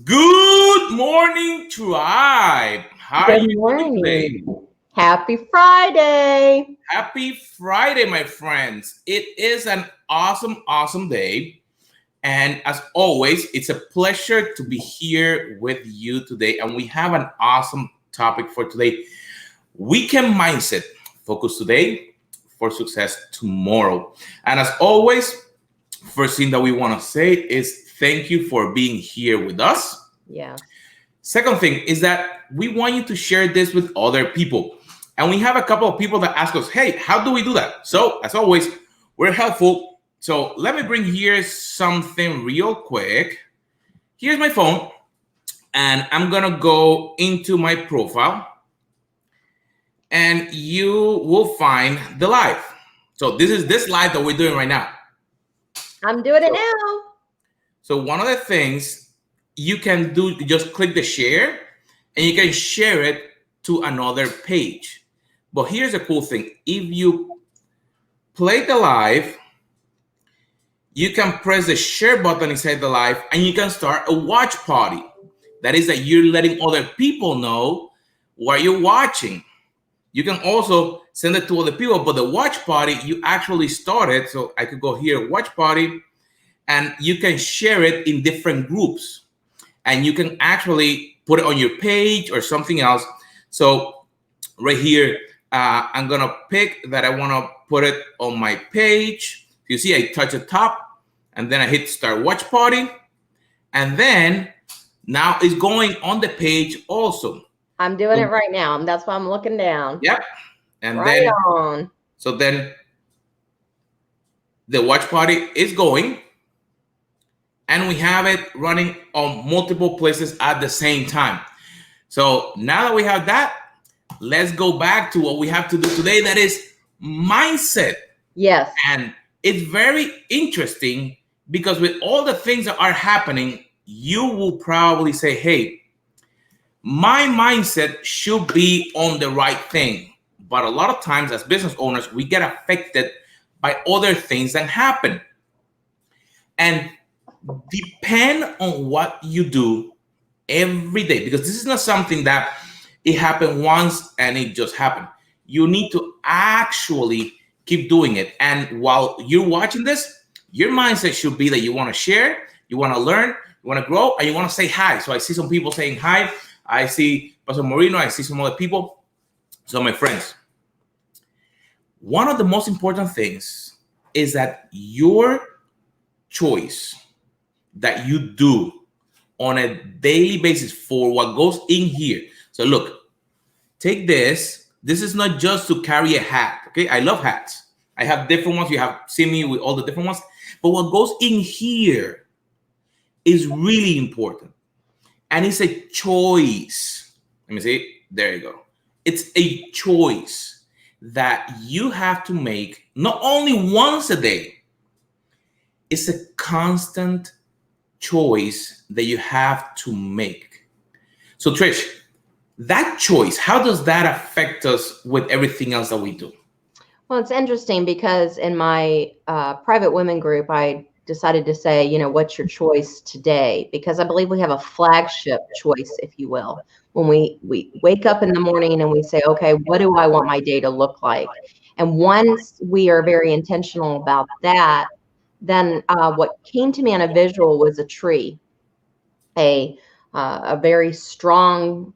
Good morning, tribe. How are Good you doing today? morning. Happy Friday. Happy Friday, my friends. It is an awesome day. And as always, it's a pleasure to be here with you today. And we have an awesome topic for today. Weekend mindset. Focus today for success tomorrow. And as always, first thing that we want to say is thank you for being here with us. Yeah. Second thing is that we want you to share this with other people. And we have a couple of people that ask us, hey, how do we do that? So, as always, we're helpful. So, let me bring here something real quick. Here's my phone, and I'm going to go into my profile, and you will find the live. So, this is this live that we're doing right now. I'm doing it now. So, one of the things you can do, just click the share, and you can share it to another page. But here's the cool thing. If you play the live, you can press the share button inside the live and you can start a watch party. That is that you're letting other people know what you're watching. You can also send it to other people, but the watch party, you actually started. So I could go here, watch party, and you can share it in different groups. And you can actually put it on your page or something else. So right here, I'm gonna pick that I wanna put it on my page. You see, I touch the top and then I hit start watch party. And then now it's going on the page also. I'm doing it right now. That's why I'm looking down. Yep. And right then, on. So then the watch party is going. And we have it running on multiple places at the same time. So now that we have that, let's go back to what we have to do today. That is mindset. Yes. And it's very interesting because with all the things that are happening, you will probably say, hey, my mindset should be on the right thing. But a lot of times as business owners, we get affected by other things that happen. And depend on what you do every day, because this is not something that it happened once and it just happened. You need to actually keep doing it. And while you're watching this, your mindset should be that you want to share, you want to learn, you want to grow, and you want to say hi. So I see some people saying hi. I see Pastor Moreno. I see some other people. So my friends, one of the most important things is that your choice that you do on a daily basis for what goes in here. So look, take this. This is not just to carry a hat. Okay, I love hats. I have different ones. You have seen me with all the different ones. But what goes in here is really important. And it's a choice. Let me see. There you go. It's a choice that you have to make not only once a day. It's a constant choice that you have to make. So Trish, that choice, how does that affect us with everything else that we do? Well, it's interesting because in my private women group, I decided to say, what's your choice today? Because I believe we have a flagship choice, if you will, when we wake up in the morning and we say, okay, what do I want my day to look like? And once we are very intentional about that, then what came to me on a visual was a tree, a very strong,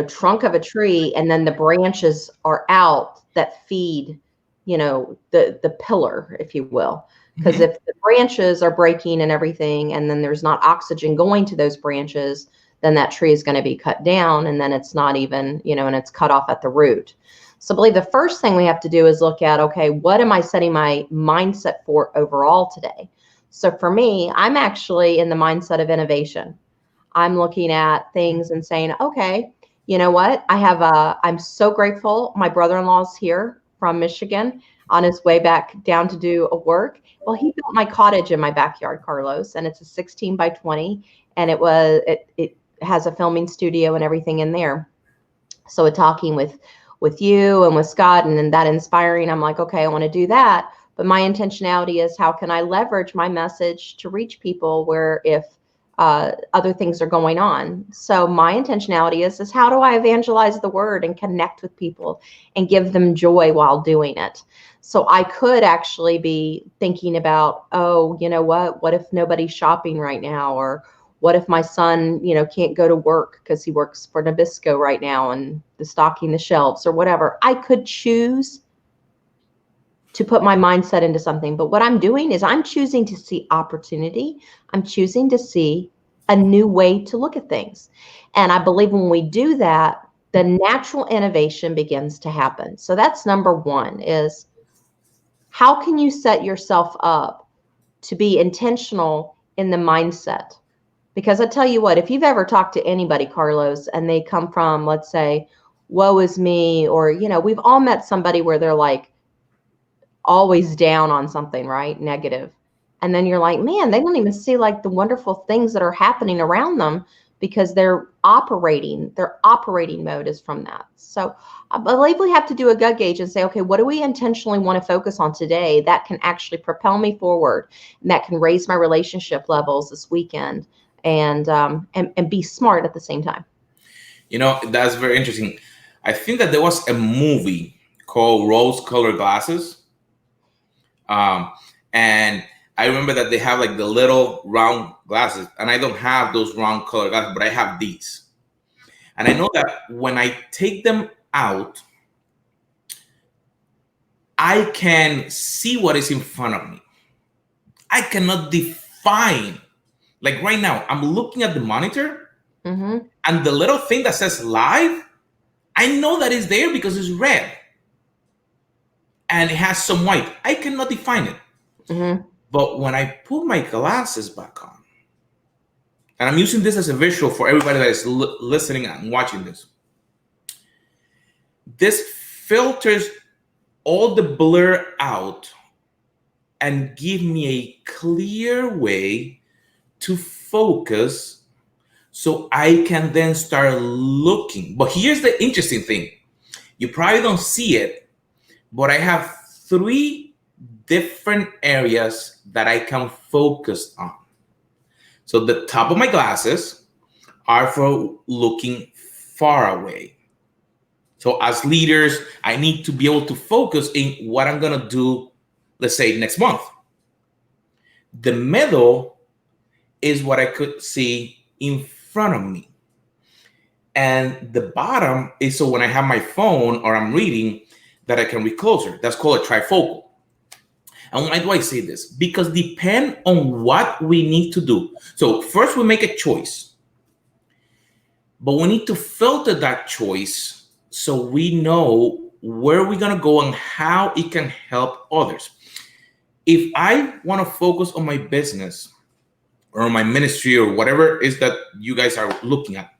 trunk of a tree, and then the branches are out that feed, the pillar, if you will. Because if the branches are breaking and everything, and then there's not oxygen going to those branches, then that tree is going to be cut down, and then it's not even, and it's cut off at the root. So I believe the first thing we have to do is look at, okay, what am I setting my mindset for overall today? So for me, I'm actually in the mindset of innovation. I'm looking at things and saying, okay, you know what? I'm so grateful. My brother-in-law's here from Michigan on his way back down to do a work. Well, he built my cottage in my backyard, Carlos, and it's a 16 by 20, and it has a filming studio and everything in there. So talking with you and with Scott and that inspiring, I'm like, okay, I want to do that. But my intentionality is how can I leverage my message to reach people where if other things are going on. So my intentionality is how do I evangelize the word and connect with people and give them joy while doing it? So I could actually be thinking about, oh, you know what if nobody's shopping right now? Or what if my son, can't go to work because he works for Nabisco right now and is stocking the shelves or whatever. I could choose to put my mindset into something. But what I'm doing is I'm choosing to see opportunity. I'm choosing to see a new way to look at things. And I believe when we do that, the natural innovation begins to happen. So that's number one, is how can you set yourself up to be intentional in the mindset? Because I tell you what, if you've ever talked to anybody, Carlos, and they come from, let's say, woe is me, or, we've all met somebody where they're like always down on something, right? Negative. And then you're like, man, they don't even see like the wonderful things that are happening around them because their operating mode is from that. So I believe we have to do a gut gauge and say, okay, what do we intentionally want to focus on today that can actually propel me forward and that can raise my relationship levels this weekend, and be smart at the same time. That's very interesting. I think that there was a movie called Rose Colored Glasses. And I remember that they have like the little round glasses, and I don't have those round colored glasses, but I have these. And I know that when I take them out, I can see what is in front of me. I cannot define. Like right now, I'm looking at the monitor, and the little thing that says live, I know that is there because it's red and it has some white. I cannot define it. But when I put my glasses back on, and I'm using this as a visual for everybody that is listening and watching this filters all the blur out and give me a clear way to focus so I can then start looking. But here's the interesting thing. You probably don't see it, but I have 3 different areas that I can focus on. So the top of my glasses are for looking far away. So as leaders, I need to be able to focus in what I'm going to do, let's say next month. The middle is what I could see in front of me. And the bottom is so when I have my phone or I'm reading that I can read closer. That's called a trifocal. And why do I say this? Because depend on what we need to do. So first we make a choice, but we need to filter that choice so we know where we're going to go and how it can help others. If I want to focus on my business or on my ministry or whatever it is that you guys are looking at,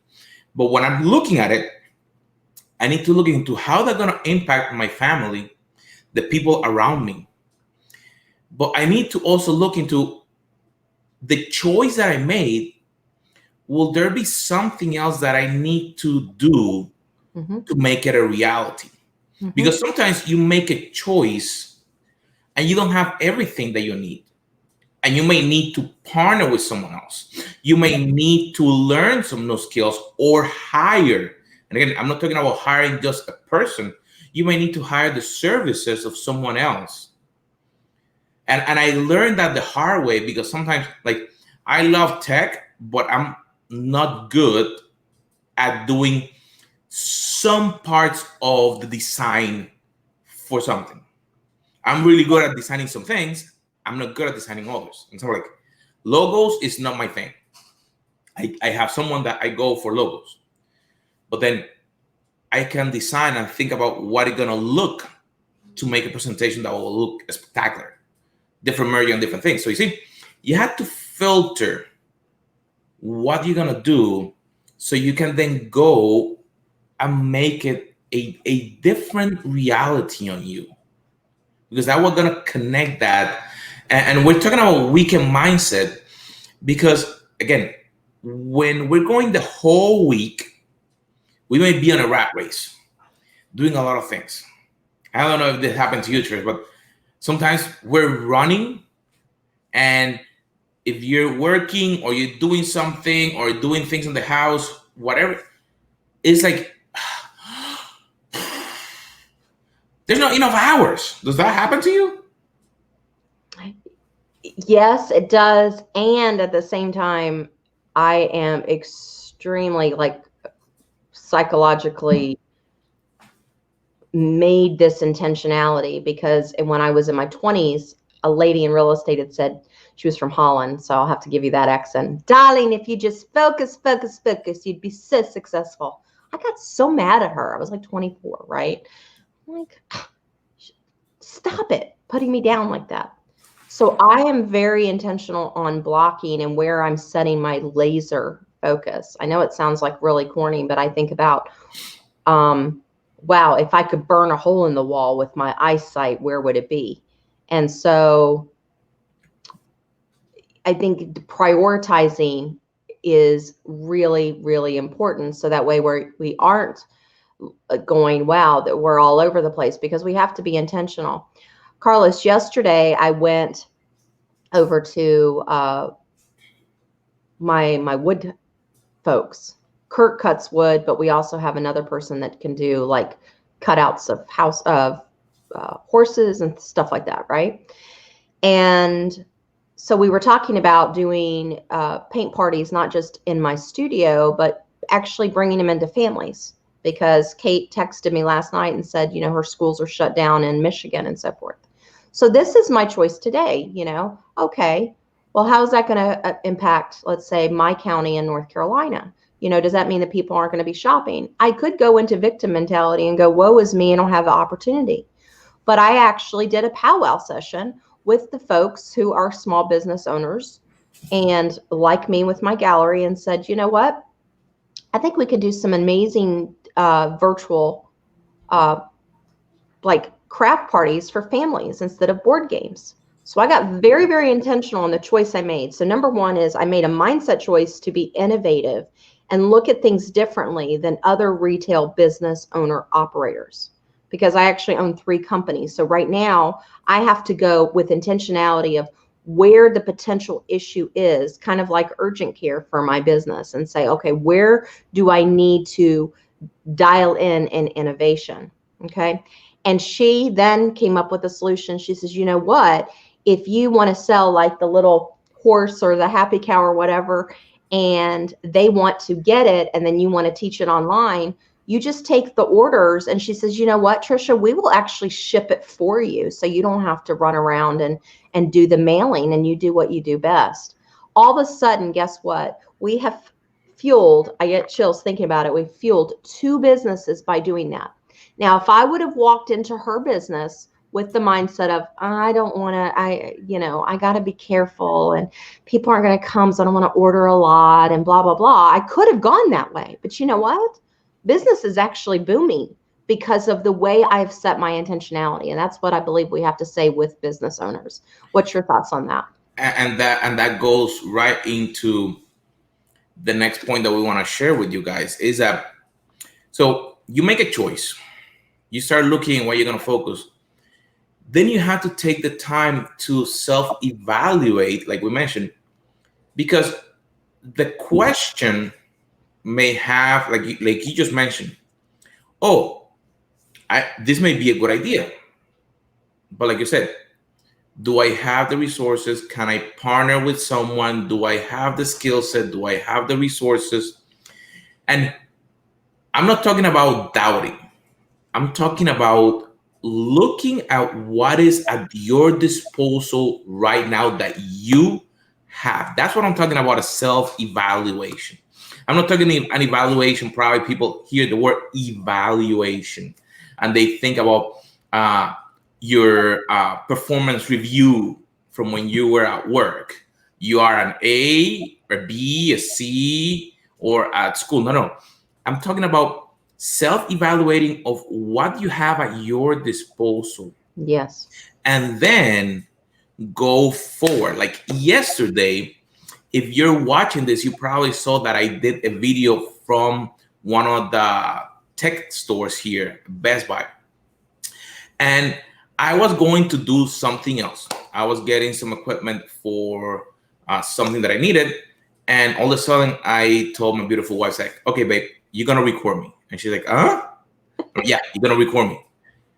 but when I'm looking at it, I need to look into how they're going to impact my family, the people around me. But I need to also look into the choice that I made. Will there be something else that I need to do to make it a reality? Because sometimes you make a choice and you don't have everything that you need. And you may need to partner with someone else. You may need to learn some new skills or hire. And again, I'm not talking about hiring just a person. You may need to hire the services of someone else. And I learned that the hard way, because sometimes, like, I love tech, but I'm not good at doing some parts of the design for something. I'm really good at designing some things. I'm not good at designing others. And so like logos is not my thing. I have someone that I go for logos, but then I can design and think about what it's gonna look to make a presentation that will look spectacular, different merging and different things. So you see, you have to filter what you're gonna do so you can then go and make it a different reality on you, because that we're gonna connect that. And we're talking about weekend mindset because again, when we're going the whole week, we may be on a rat race, doing a lot of things. I don't know if this happened to you, Trish, but sometimes we're running and if you're working or you're doing something or doing things in the house, whatever, it's like there's not enough hours. Does that happen to you? Yes, it does. And at the same time, I am extremely like psychologically made this intentionality because when I was in my 20s, a lady in real estate had said, she was from Holland, so I'll have to give you that accent. Darling, if you just focus, you'd be so successful. I got so mad at her. I was like 24, right? I'm like, stop it, putting me down like that. So I am very intentional on blocking and where I'm setting my laser focus. I know it sounds like really corny, but I think about, wow, if I could burn a hole in the wall with my eyesight, where would it be? And so I think prioritizing is really, really important. So that way we aren't going, wow, that we're all over the place, because we have to be intentional. Carlos, yesterday I went over to my wood folks. Kurt cuts wood, but we also have another person that can do like cutouts of horses and stuff like that, right? And so we were talking about doing paint parties, not just in my studio, but actually bringing them into families, because Kate texted me last night and said, you know, her schools are shut down in Michigan and so forth. So this is my choice today, you know, okay, well, how's that going to impact, let's say, my county in North Carolina? You know, does that mean that people aren't going to be shopping? I could go into victim mentality and go, woe is me, I don't have the opportunity. But I actually did a powwow session with the folks who are small business owners and like me with my gallery, and said, you know what? I think we could do some amazing virtual like craft parties for families instead of board games. So I got very, very intentional in the choice I made. So number one is I made a mindset choice to be innovative and look at things differently than other retail business owner operators, because I actually own 3 companies. So right now I have to go with intentionality of where the potential issue is, kind of like urgent care for my business, and say, okay, where do I need to dial in innovation? Okay. And she then came up with a solution. She says, you know what, if you want to sell like the little horse or the happy cow or whatever, and they want to get it, and then you want to teach it online, you just take the orders. And she says, you know what, Trisha, we will actually ship it for you, so you don't have to run around and do the mailing, and you do what you do best. All of a sudden, guess what? We have fueled, I get chills thinking about it, we've fueled 2 businesses by doing that. Now, if I would have walked into her business with the mindset of, I don't want to, I got to be careful and people aren't going to come, so I don't want to order a lot and blah, blah, blah, I could have gone that way. But you know what? Business is actually booming because of the way I've set my intentionality. And that's what I believe we have to say with business owners. What's your thoughts on that? And that goes right into the next point that we want to share with you guys, is that, so you make a choice, you start looking where you're going to focus, then you have to take the time to self-evaluate, like we mentioned, because the question may have, like you just mentioned, oh, this may be a good idea, but like you said, do I have the resources? Can I partner with someone? Do I have the skill set? Do I have the resources? And I'm not talking about doubting. I'm talking about looking at what is at your disposal right now that you have. That's what I'm talking about, a self-evaluation. I'm not talking an evaluation. Probably people hear the word evaluation and they think about your performance review from when you were at work. You are an A, a B, a C, or at school. No. I'm talking about self-evaluating of what you have at your disposal. Yes. And then go forward. Like yesterday, if you're watching this, you probably saw that I did a video from one of the tech stores here, Best Buy. And I was going to do something else. I was getting some equipment for something that I needed. And all of a sudden, I told my beautiful wife, like, okay, babe, you're going to record me. And she's like, yeah, you're going to record me.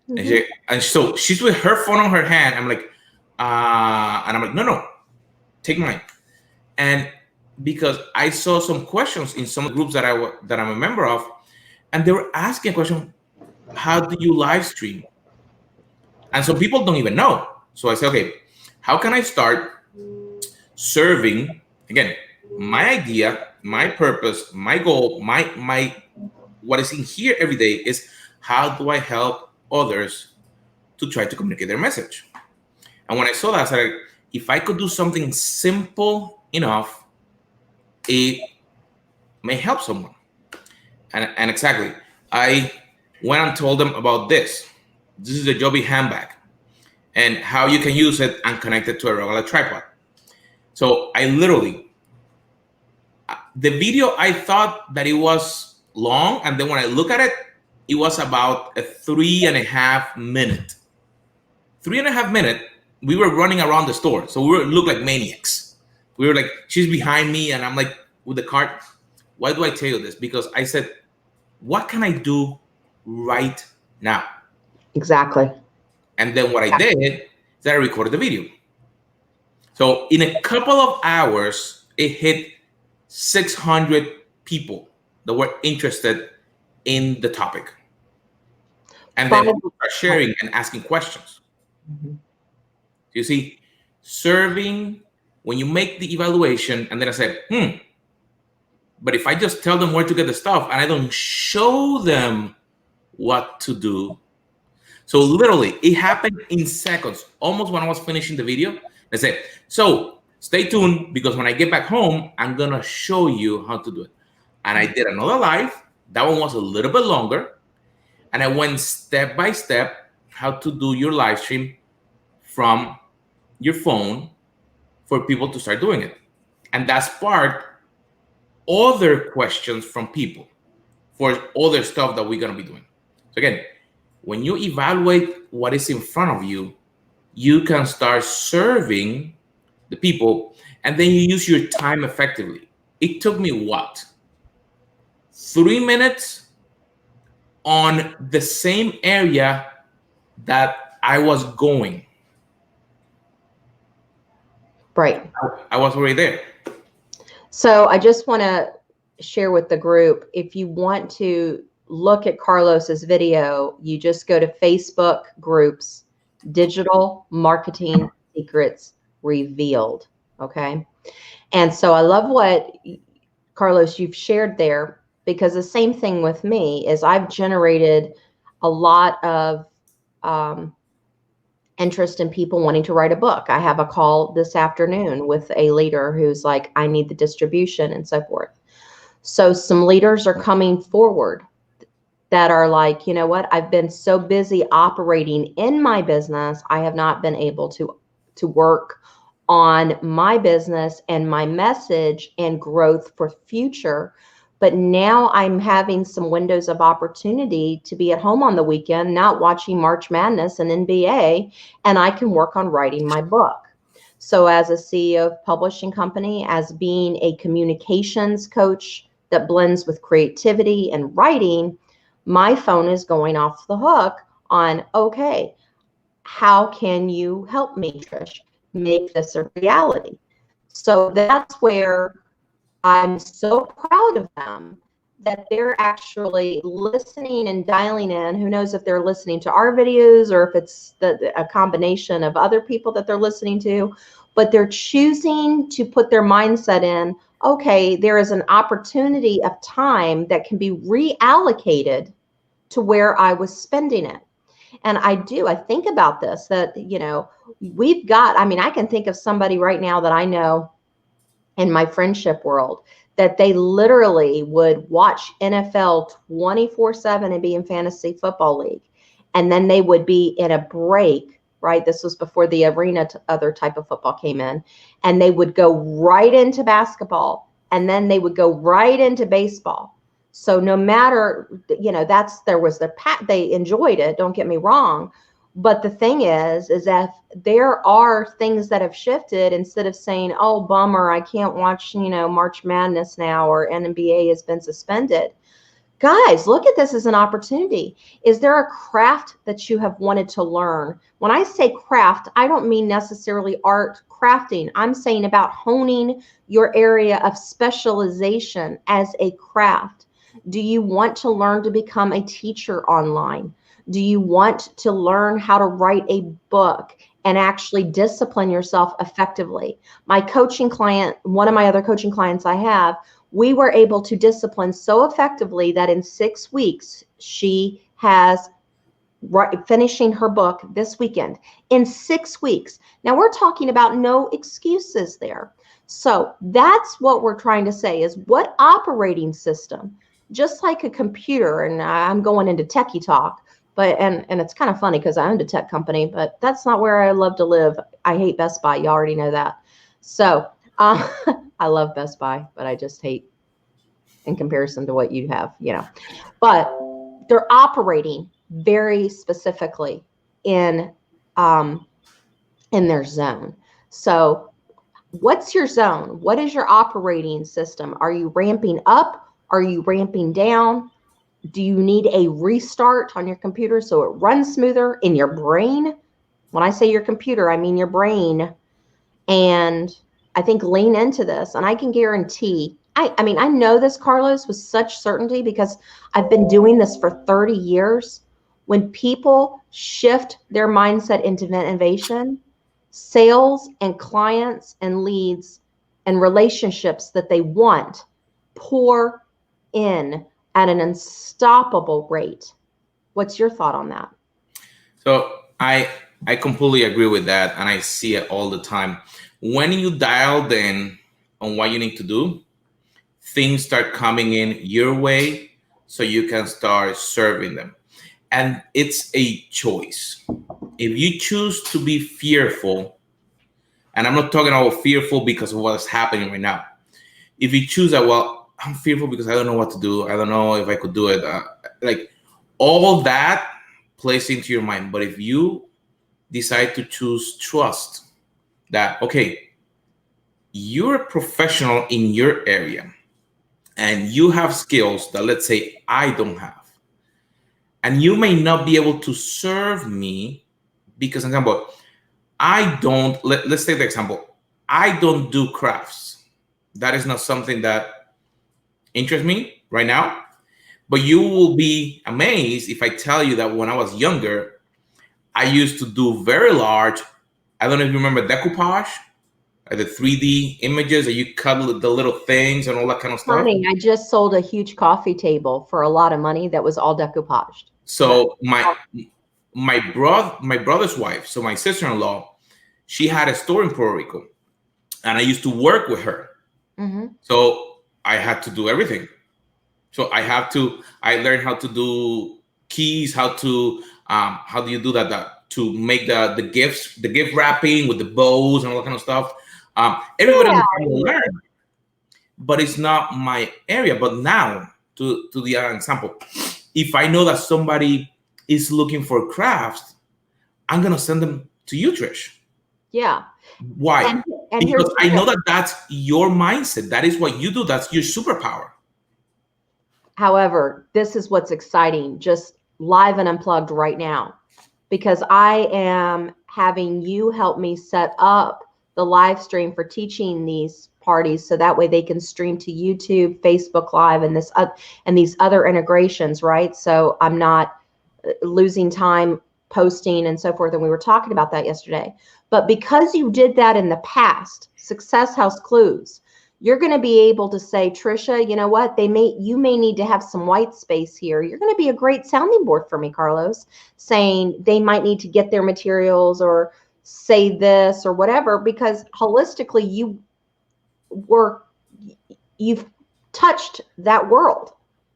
Mhm. And so she's with her phone on her hand. I'm like, and I'm like, no, take mine. And because I saw some questions in some groups that I'm a member of, and they were asking a question, how do you live stream? And some people don't even know. So I said, okay, how can I start serving, again, my idea, my purpose, my goal, my what is in here every day is how do I help others to try to communicate their message? And when I saw that, I said, if I could do something simple enough, it may help someone. And exactly, I went and told them about this. This is a Joby handbag and how you can use it and connect it to a regular tripod. So I literally, the video, I thought that it was long. And then when I look at it, it was about a 3.5 minute. 3.5 minute, we were running around the store. So we looked like maniacs. We were like, she's behind me. And I'm like, with the cart. Why do I tell you this? Because I said, what can I do right now? Exactly. And then what I did is that I recorded the video. So in a couple of hours, it hit 600 people that were interested in the topic. And then people are sharing and asking questions. Mm-hmm. You see, serving, when you make the evaluation, and then I said, but if I just tell them where to get the stuff and I don't show them what to do. So literally, it happened in seconds, almost when I was finishing the video. I said, so stay tuned because when I get back home, I'm going to show you how to do it. And I did another live. That one was a little bit longer. And I went step by step how to do your live stream from your phone for people to start doing it. And that sparked other questions from people for other stuff that we're going to be doing. So again, when you evaluate what is in front of you, you can start serving the people, and then you use your time effectively. It took me what? 3 minutes on the same area that I was going. Right. I was already there. So I just want to share with the group, if you want to look at Carlos's video, you just go to Facebook groups, Digital Marketing Secrets Revealed. Okay. And so I love what, Carlos, you've shared there, because the same thing with me is I've generated a lot of interest in people wanting to write a book. I have a call this afternoon with a leader who's like, I need the distribution and so forth. So some leaders are coming forward that are like, you know what, I've been so busy operating in my business, I have not been able to work on my business and my message and growth for future. But now I'm having some windows of opportunity to be at home on the weekend, not watching March Madness and NBA, and I can work on writing my book. So as a CEO of publishing company, as being a communications coach that blends with creativity and writing, my phone is going off the hook on, okay, how can you help me, Trish, make this a reality? So that's where I'm so proud of them that they're actually listening and dialing in. Who knows if they're listening to our videos or if it's a combination of other people that they're listening to, but they're choosing to put their mindset in, okay, there is an opportunity of time that can be reallocated to where I was spending it. And I think about this, that, you know, we've got, I mean, I can think of somebody right now that I know in my friendship world that they literally would watch NFL 24/7 and be in fantasy football league. And then they would be in a break, right? This was before the arena other type of football came in. And they would go right into basketball. And then they would go right into baseball. So no matter, you know, there was they enjoyed it, don't get me wrong, But the thing is that there are things that have shifted. Instead of saying, oh, bummer, I can't watch, March Madness now, or NBA has been suspended. Guys, look at this as an opportunity. Is there a craft that you have wanted to learn? When I say craft, I don't mean necessarily art crafting. I'm saying about honing your area of specialization as a craft. Do you want to learn to become a teacher online? Do you want to learn how to write a book and actually discipline yourself effectively? My coaching client, one of my other coaching clients I have, we were able to discipline so effectively that in 6 weeks, she has finishing her book this weekend. In 6 weeks. Now we're talking about no excuses there. So that's what we're trying to say is what operating system, just like a computer, and I'm going into techie talk, but and it's kind of funny because I owned a tech company, but that's not where I love to live. I hate Best Buy. You already know that. So I love Best Buy, but I just hate in comparison to what you have, But they're operating very specifically in their zone. So what's your zone? What is your operating system? Are you ramping up? Are you ramping down? Do you need a restart on your computer so it runs smoother in your brain? When I say your computer, I mean your brain. And I think lean into this. And I can guarantee, I mean, I know this, Carlos, with such certainty because I've been doing this for 30 years. When people shift their mindset into innovation, sales and clients and leads and relationships that they want pour in at an unstoppable rate. What's your thought on that? So I completely agree with that, and I see it all the time. When you dialed in on what you need to do, things start coming in your way so you can start serving them. And it's a choice. If you choose to be fearful, and I'm not talking about fearful because of what's happening right now. If you choose that, well, I'm fearful because I don't know what to do. I don't know if I could do it. Like all that plays into your mind. But if you decide to choose trust, that, okay, you're a professional in your area and you have skills that, let's say, I don't have. And you may not be able to serve me because, for example, let's take the example. I don't do crafts. That is not something that interests me right now. But you will be amazed if I tell you that when I was younger, I used to do very large, I don't know if you remember decoupage, the 3D images that you cut the little things and all that kind of stuff. Funny, I just sold a huge coffee table for a lot of money that was all decoupaged. So my brother's wife, so my sister-in-law, she had a store in Puerto Rico, and I used to work with her. Mm-hmm. So I had to do everything. So I learned how to do keys, how do you do that to make the gift wrapping with the bows and all that kind of stuff. Everybody will learn, but it's not my area. But now, to the other example, if I know that somebody is looking for crafts, I'm gonna send them to you, Trish. Yeah. Why? And because I know that that's your mindset. That is what you do. That's your superpower. However, this is what's exciting, just live and unplugged right now, because I am having you help me set up the live stream for teaching these parties so that way they can stream to YouTube, Facebook Live, and these other integrations, right? So I'm not losing time posting and so forth. And we were talking about that yesterday. But because you did that in the past, Success House Clues, you're going to be able to say, Trisha, you know what? You may need to have some white space here. You're going to be a great sounding board for me, Carlos, saying they might need to get their materials or say this or whatever, because holistically you've touched that world.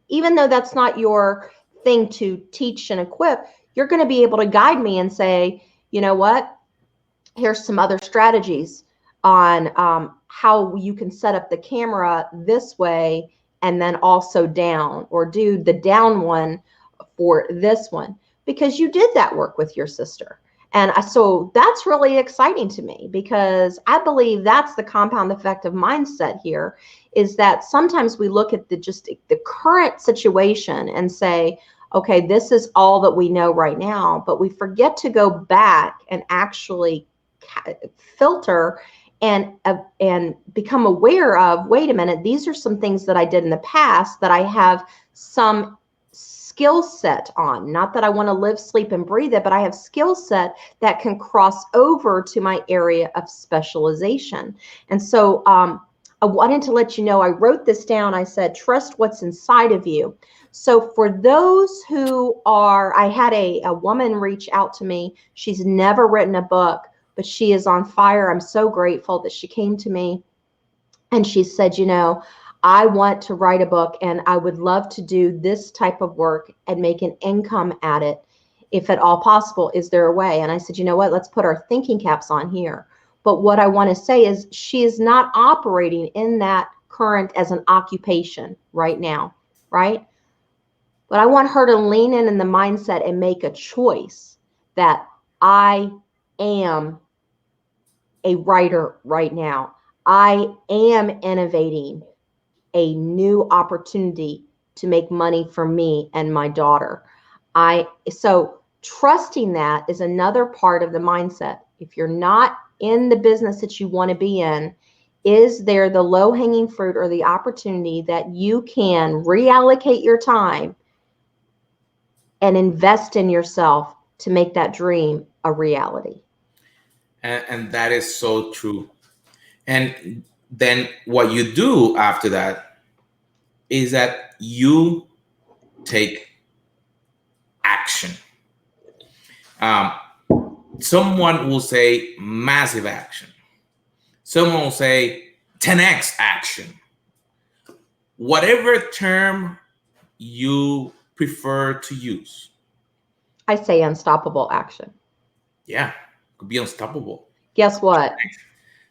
Even though that's not your thing to teach and equip, you're going to be able to guide me and say, you know what? Here's some other strategies on how you can set up the camera this way and then also down, or do the down one for this one. because you did that work with your sister. And so that's really exciting to me, because I believe that's the compound effect of mindset here, is that sometimes we look at the current situation and say, okay, this is all that we know right now, but we forget to go back and actually filter and become aware of, wait a minute, these are some things that I did in the past that I have some skill set on. Not that I want to live, sleep, and breathe it, but I have skill set that can cross over to my area of specialization. And so I wanted to let you know, I wrote this down. I said, trust what's inside of you. So for those who are, I had a woman reach out to me. She's never written a book, but she is on fire. I'm so grateful that she came to me and she said, I want to write a book and I would love to do this type of work and make an income at it, if at all possible. Is there a way? And I said, you know what, let's put our thinking caps on here. But what I want to say is she is not operating in that current as an occupation right now, right? But I want her to lean in the mindset and make a choice that I am a writer right now. I am innovating a new opportunity to make money for me and my daughter. So trusting that is another part of the mindset. If you're not in the business that you want to be in, is there the low-hanging fruit or the opportunity that you can reallocate your time and invest in yourself to make that dream a reality? And that is so true. And then what you do after that is that you take action. Um, Someone will say massive action. Someone will say 10x action. Whatever term you prefer to use. I say unstoppable action. Yeah, could be unstoppable. Guess what?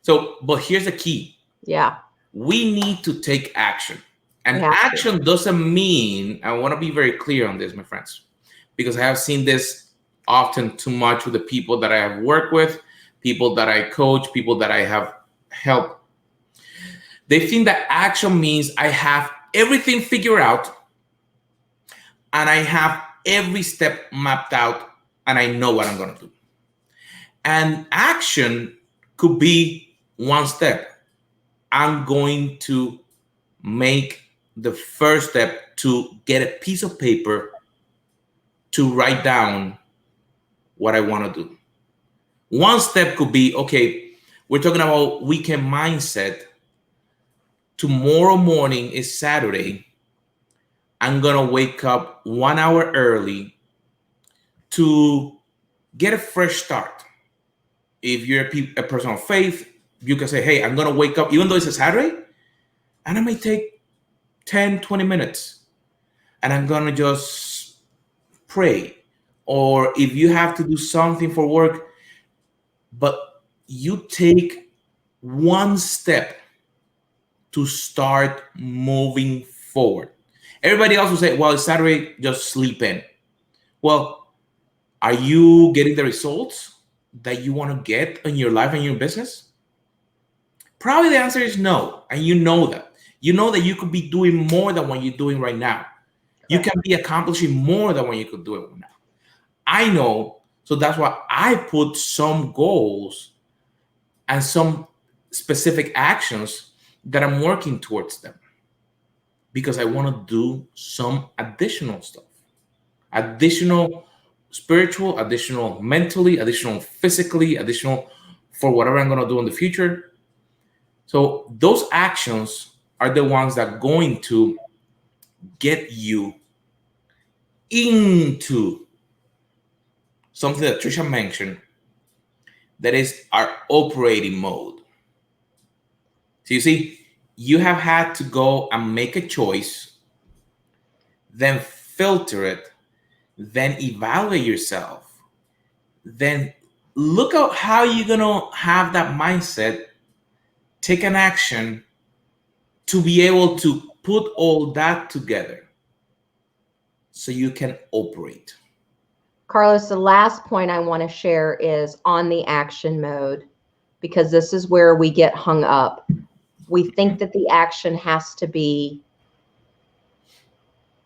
So, but here's the key. Yeah. We need to take action. And We have to. action doesn't mean, I want to be very clear on this, my friends, because I have seen this often too much with the people that I have worked with, people that I coach, people that I have helped. They think that action means I have everything figured out and I have every step mapped out and I know what I'm going to do. And action could be one step. I'm going to make the first step to get a piece of paper to write down what I want to do. One step could be, okay, we're talking about weekend mindset. Tomorrow morning is Saturday. I'm going to wake up 1 hour early to get a fresh start. If you're a person of faith, you can say, hey, I'm going to wake up, even though it's a Saturday, and it may take 10, 20 minutes. And I'm going to just pray. Or if you have to do something for work, but you take one step to start moving forward. Everybody else will say, well, it's Saturday, just sleep in. Well, are you getting the results that you want to get in your life and your business? Probably the answer is no. And you know that. You know that you could be doing more than what you're doing right now. You can be accomplishing more than what you could do right now. I know. So that's why I put some goals and some specific actions that I'm working towards them, because I want to do some additional stuff, additional spiritual, additional mentally, additional physically, additional for whatever I'm going to do in the future. So those actions are the ones that are going to get you into something that Trisha mentioned, that is our operating mode. So you see, you have had to go and make a choice, then filter it, then evaluate yourself, then look at how you're going to have that mindset, take an action to be able to put all that together so you can operate. Carlos, the last point I want to share is on the action mode, because this is where we get hung up. We think that the action has to be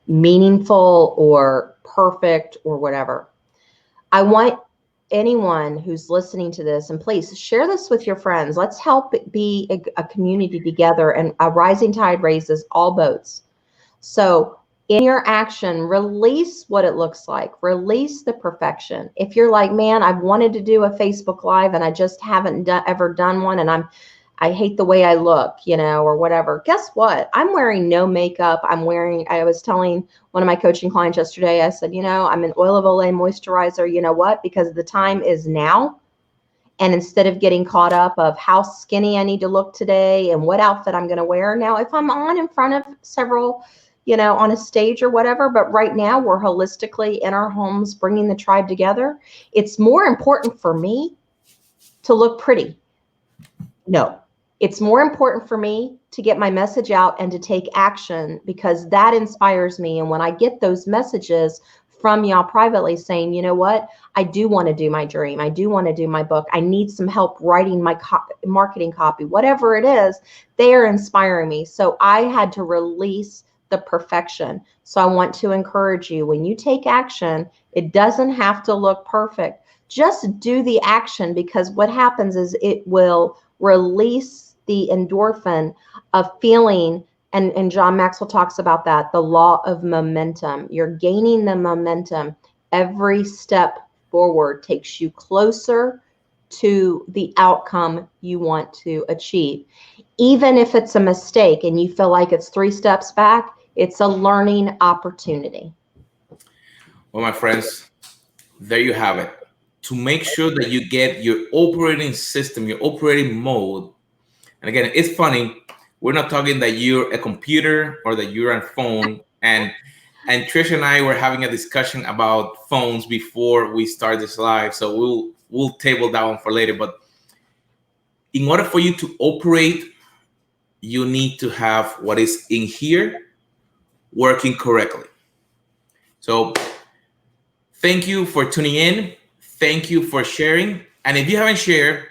meaningful or perfect or whatever. I want anyone who's listening to this, and please share this with your friends. Let's help it be a community together, and a rising tide raises all boats. So in your action, release what it looks like, release the perfection. If you're like, man, I've wanted to do a Facebook Live and I just haven't ever done one, and I hate the way I look, you know, or whatever. Guess what? I'm wearing no makeup. I was telling one of my coaching clients yesterday, I said, you know, I'm an oil of Olay moisturizer. You know what? Because the time is now. And instead of getting caught up of how skinny I need to look today and what outfit I'm going to wear. Now, if I'm on in front of several, you know, on a stage or whatever, but right now we're holistically in our homes, bringing the tribe together. It's more important for me to look pretty. No. It's more important for me to get my message out and to take action, because that inspires me. And when I get those messages from y'all privately saying, you know what, I do want to do my dream. I do want to do my book. I need some help writing my marketing copy, whatever it is, they are inspiring me. So I had to release the perfection. So I want to encourage you, when you take action, it doesn't have to look perfect. Just do the action, because what happens is it will release the endorphin of feeling, and John Maxwell talks about that, the law of momentum. You're gaining the momentum. Every step forward takes you closer to the outcome you want to achieve. Even if it's a mistake and you feel like it's 3 steps back, it's a learning opportunity. Well, my friends, there you have it. To make sure that you get your operating system, your operating mode. And again, it's funny, we're not talking that you're a computer or that you're on a phone. And Trish and I were having a discussion about phones before we start this live. So we'll table that one for later. But in order for you to operate, you need to have what is in here working correctly. So thank you for tuning in. Thank you for sharing. And if you haven't shared,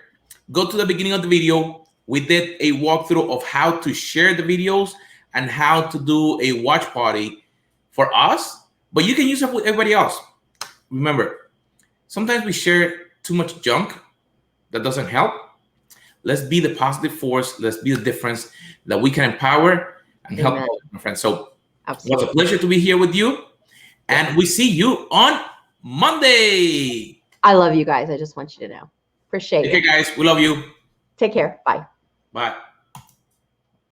go to the beginning of the video. We did a walkthrough of how to share the videos and how to do a watch party for us, but you can use it with everybody else. Remember, sometimes we share too much junk that doesn't help. Let's be the positive force. Let's be the difference that we can empower and help all my friends. So Absolutely. It was a pleasure to be here with you. And we see you on Monday. I love you guys. I just want you to know. Appreciate it. Okay, guys. We love you. Take care. Bye. Bye.